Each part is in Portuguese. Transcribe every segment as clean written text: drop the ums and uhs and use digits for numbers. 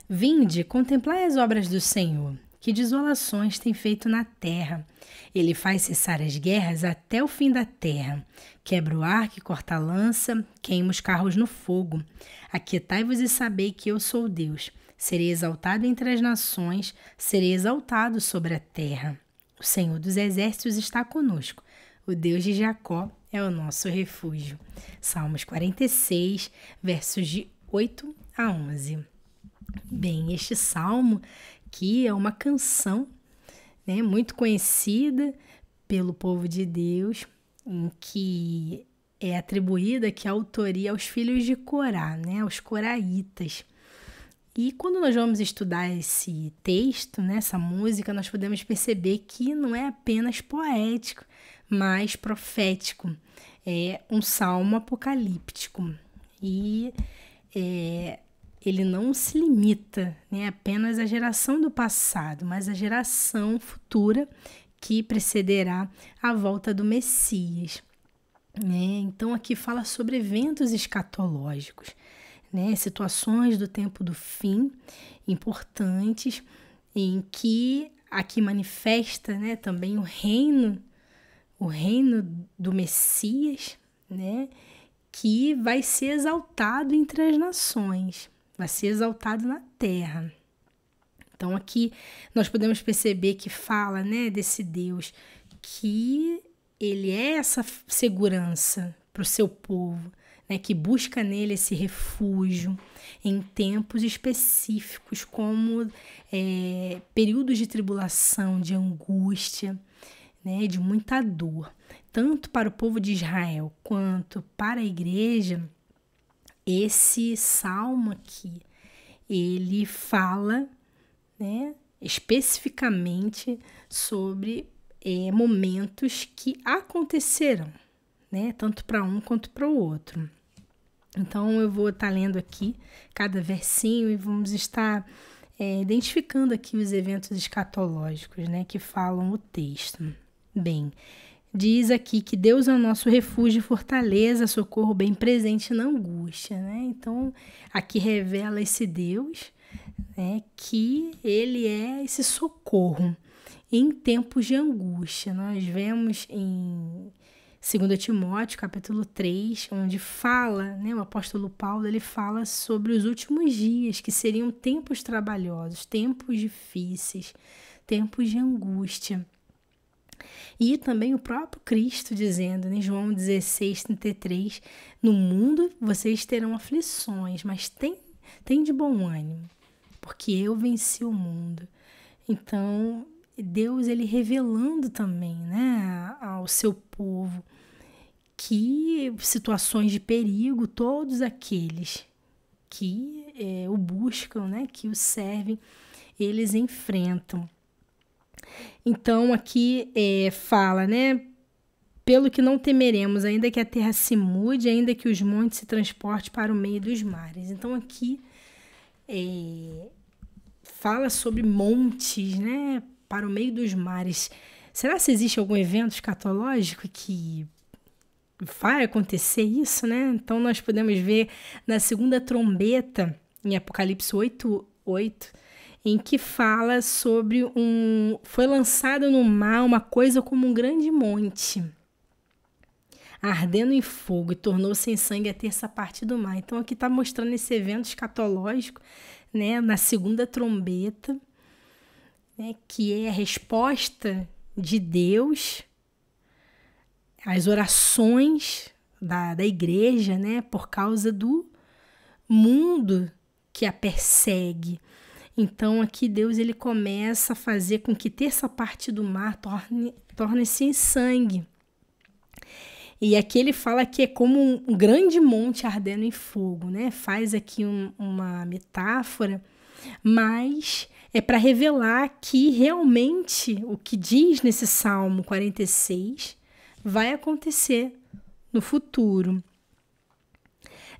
Vinde, contemplai as obras do Senhor, que desolações tem feito na terra. Ele faz cessar as guerras até o fim da terra. Quebra o arco e corta a lança, queima os carros no fogo. Aquietai-vos e sabei que eu sou Deus. Serei exaltado entre as nações, serei exaltado sobre a terra. O Senhor dos exércitos está conosco. O Deus de Jacó é o nosso refúgio. Salmos 46, versos de 8 a 11. Bem, este salmo aqui é uma canção, né, muito conhecida pelo povo de Deus, em que é atribuída aqui a autoria aos filhos de Corá, né, aos coraitas. E quando nós vamos estudar esse texto, né, essa música, nós podemos perceber que não é apenas poético, mas profético. É um salmo apocalíptico. E ele não se limita, né, apenas à geração do passado, mas à geração futura que precederá a volta do Messias. Né? Então aqui fala sobre eventos escatológicos, né, situações do tempo do fim importantes, em que aqui manifesta, né, também o reino do Messias, né, que vai ser exaltado entre as nações, vai ser exaltado na terra. Então aqui nós podemos perceber que fala, né, desse Deus, que ele é essa segurança para o seu povo, né, que busca nele esse refúgio em tempos específicos, como períodos de tribulação, de angústia, né, de muita dor. Tanto para o povo de Israel quanto para a igreja, esse salmo aqui, ele fala, né, especificamente sobre momentos que acontecerão, né, tanto para um quanto para o outro. Então eu vou estar lendo aqui cada versinho e vamos estar identificando aqui os eventos escatológicos, né, que falam o texto. Bem, diz aqui que Deus é o nosso refúgio e fortaleza, socorro bem presente na angústia, né? Então aqui revela esse Deus, né, que ele é esse socorro em tempos de angústia. Nós vemos em 2 Timóteo, capítulo 3, onde fala, né, o apóstolo Paulo, ele fala sobre os últimos dias, que seriam tempos trabalhosos, tempos difíceis, tempos de angústia. E também o próprio Cristo dizendo, em João 16:33, no mundo vocês terão aflições, mas tem de bom ânimo, porque eu venci o mundo. Então, Deus, ele revelando também, né, ao seu povo que situações de perigo, todos aqueles que o buscam, né, que o servem, eles enfrentam. Então aqui fala, né, pelo que não temeremos, ainda que a terra se mude, ainda que os montes se transportem para o meio dos mares. Então aqui fala sobre montes, né, para o meio dos mares. Será que existe algum evento escatológico que vai acontecer isso, né? Então nós podemos ver na segunda trombeta, em Apocalipse 8:8, em que fala sobre foi lançado no mar uma coisa como um grande monte, ardendo em fogo, e tornou-se em sangue a terça parte do mar. Então aqui está mostrando esse evento escatológico, né, na segunda trombeta, né, que é a resposta de Deus às orações da igreja, né, por causa do mundo que a persegue. Então aqui Deus, ele começa a fazer com que terça parte do mar torne-se em sangue. E aqui ele fala que é como um grande monte ardendo em fogo, né? Faz aqui uma metáfora, mas é para revelar que realmente o que diz nesse Salmo 46 vai acontecer no futuro.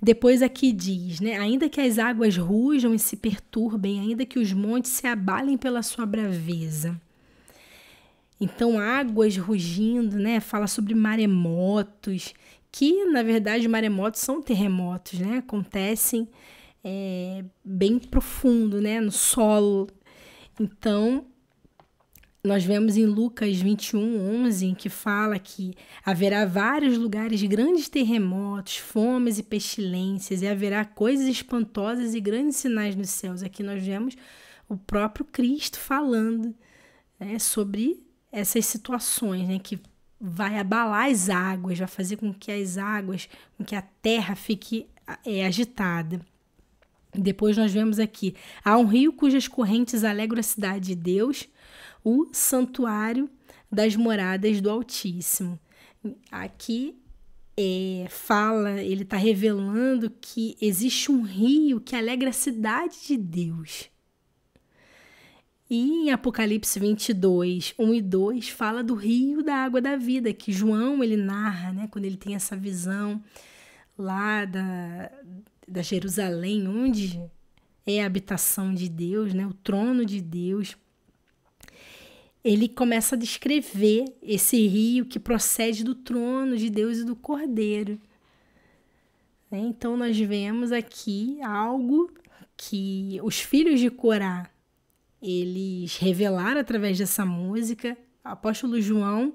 Depois aqui diz, né, ainda que as águas rujam e se perturbem, ainda que os montes se abalem pela sua braveza. Então, águas rugindo, né, fala sobre maremotos, que na verdade maremotos são terremotos, né, acontecem bem profundo, né, no solo. Então, nós vemos em Lucas 21:11, que fala que haverá vários lugares de grandes terremotos, fomes e pestilências, e haverá coisas espantosas e grandes sinais nos céus. Aqui nós vemos o próprio Cristo falando, né, sobre essas situações, né, que vai abalar as águas, vai fazer com que as águas, com que a terra fique agitada. Depois nós vemos aqui, há um rio cujas correntes alegram a cidade de Deus, o santuário das moradas do Altíssimo. Aqui fala, ele está revelando que existe um rio que alegra a cidade de Deus. E em Apocalipse 22:1 e 2, fala do rio da água da vida, que João ele narra, né, quando ele tem essa visão lá da Jerusalém, onde é a habitação de Deus, né, o trono de Deus. Ele começa a descrever esse rio que procede do trono de Deus e do Cordeiro. Então, nós vemos aqui algo que os filhos de Corá, eles revelaram através dessa música. O apóstolo João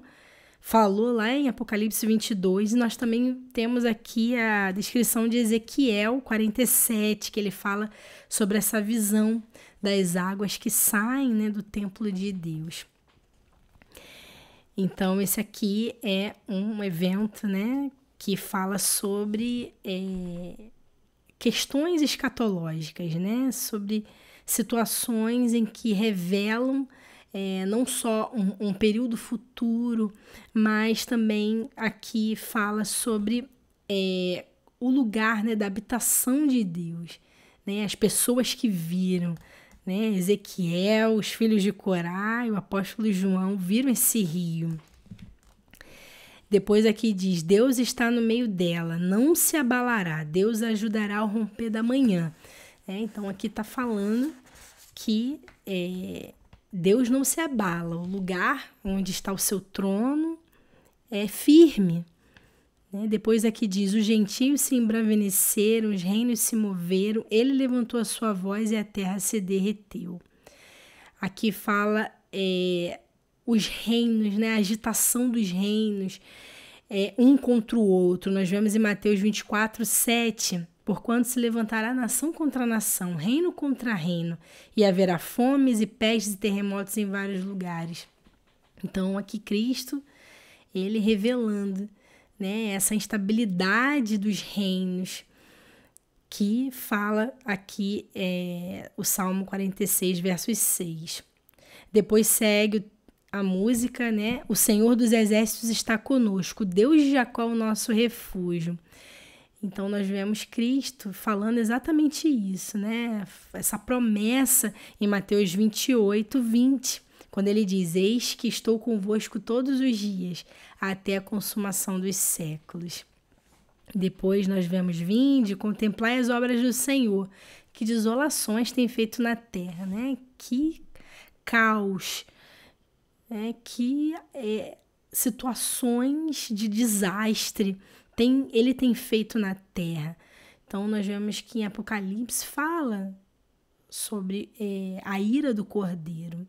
falou lá em Apocalipse 22, e nós também temos aqui a descrição de Ezequiel 47, que ele fala sobre essa visão das águas que saem, né, do templo de Deus. Então, esse aqui é um evento, né, que fala sobre questões escatológicas, né, sobre situações em que revelam não só um período futuro, mas também aqui fala sobre o lugar, né, da habitação de Deus, né, as pessoas que viram, né, Ezequiel, os filhos de Corá e o apóstolo João viram esse rio. Depois aqui diz, Deus está no meio dela, não se abalará, Deus ajudará ao romper da manhã. Então aqui está falando que Deus não se abala, o lugar onde está o seu trono é firme. Depois aqui diz, os gentios se embraveceram, os reinos se moveram, ele levantou a sua voz e a terra se derreteu. Aqui fala os reinos, né, a agitação dos reinos, um contra o outro. Nós vemos em Mateus 24:7, porquanto se levantará nação contra nação, reino contra reino, e haverá fomes e pestes e terremotos em vários lugares. Então aqui Cristo, ele revelando, né, essa instabilidade dos reinos, que fala aqui o Salmo 46, versos 6. Depois segue a música, né? O Senhor dos Exércitos está conosco, Deus de Jacó, o nosso refúgio. Então, nós vemos Cristo falando exatamente isso, né? Essa promessa em Mateus 28:20, quando ele diz, eis que estou convosco todos os dias, até a consumação dos séculos. Depois nós vemos, vinde, contemplai as obras do Senhor, que desolações tem feito na terra, né? Que caos, que situações de desastre ele tem feito na terra. Então, nós vemos que em Apocalipse fala sobre a ira do Cordeiro,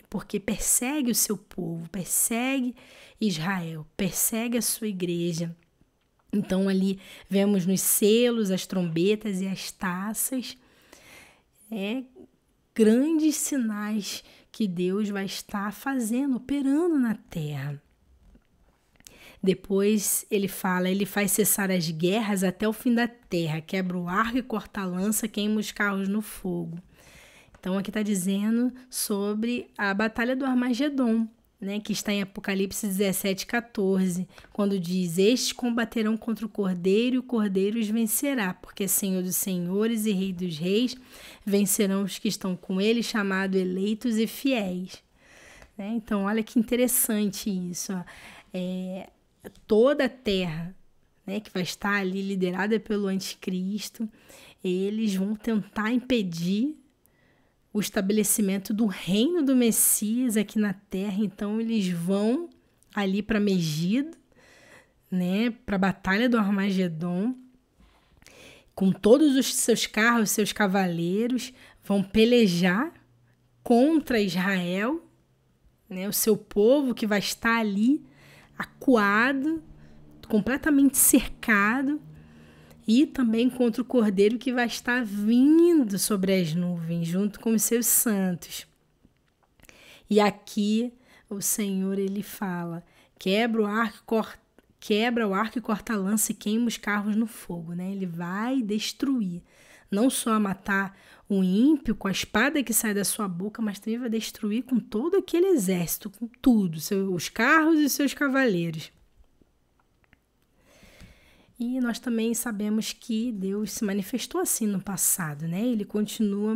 porque persegue o seu povo, persegue Israel, persegue a sua igreja. Então, ali vemos nos selos, as trombetas e as taças, grandes sinais que Deus vai estar fazendo, operando na terra. Depois ele fala, ele faz cessar as guerras até o fim da terra, quebra o arco e corta a lança, queima os carros no fogo. Então aqui está dizendo sobre a batalha do Armagedon, né, que está em Apocalipse 17:14, quando diz, estes combaterão contra o Cordeiro e o Cordeiro os vencerá, porque Senhor dos senhores e Rei dos reis, vencerão os que estão com ele, chamados eleitos e fiéis. Então olha que interessante isso, toda a terra, né, que vai estar ali liderada pelo anticristo, eles vão tentar impedir o estabelecimento do reino do Messias aqui na terra. Então eles vão ali para Megido, né, para a batalha do Armagedon, com todos os seus carros, seus cavaleiros, vão pelejar contra Israel, né, o seu povo que vai estar ali acuado, completamente cercado, e também contra o Cordeiro que vai estar vindo sobre as nuvens, junto com os seus santos. E aqui o Senhor, ele fala, quebra o arco e corta a lança e queima os carros no fogo, né? Ele vai destruir, não só matar o ímpio com a espada que sai da sua boca, mas também vai destruir com todo aquele exército, com tudo, os carros e seus cavaleiros. E nós também sabemos que Deus se manifestou assim no passado, né? Ele continua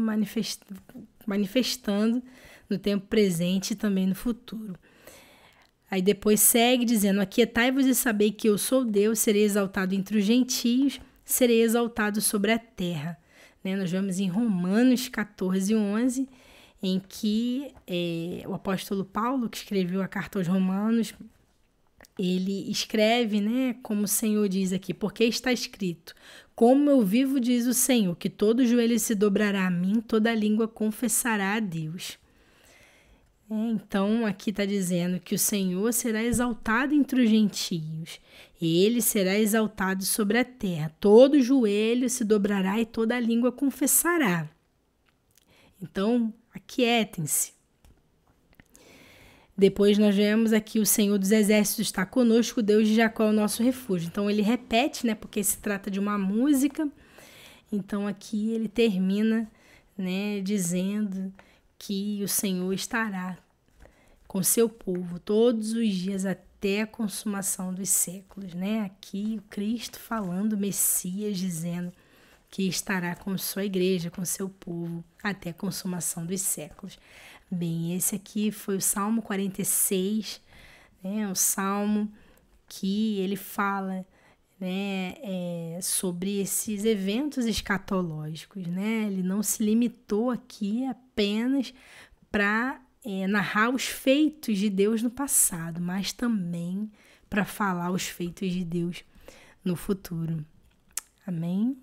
manifestando no tempo presente e também no futuro. Aí depois segue dizendo, aquietai-vos e sabei que eu sou Deus, serei exaltado entre os gentios, serei exaltado sobre a terra. Né? Nós vemos em Romanos 14:11, em que o apóstolo Paulo, que escreveu a carta aos Romanos, ele escreve, né, como o Senhor diz aqui, porque está escrito, como eu vivo, diz o Senhor, que todo joelho se dobrará a mim, toda língua confessará a Deus. Então, aqui está dizendo que o Senhor será exaltado entre os gentios, e ele será exaltado sobre a terra, todo joelho se dobrará e toda língua confessará. Então, aquietem-se. Depois nós vemos aqui o Senhor dos Exércitos está conosco, o Deus de Jacó é o nosso refúgio. Então ele repete, né, porque se trata de uma música. Então aqui ele termina, né, dizendo que o Senhor estará com seu povo todos os dias até a consumação dos séculos, né? Aqui o Cristo falando, o Messias dizendo que estará com sua igreja, com seu povo até a consumação dos séculos. Bem, esse aqui foi o Salmo 46, né, o Salmo que ele fala, né, sobre esses eventos escatológicos, né? Ele não se limitou aqui apenas para narrar os feitos de Deus no passado, mas também para falar os feitos de Deus no futuro. Amém?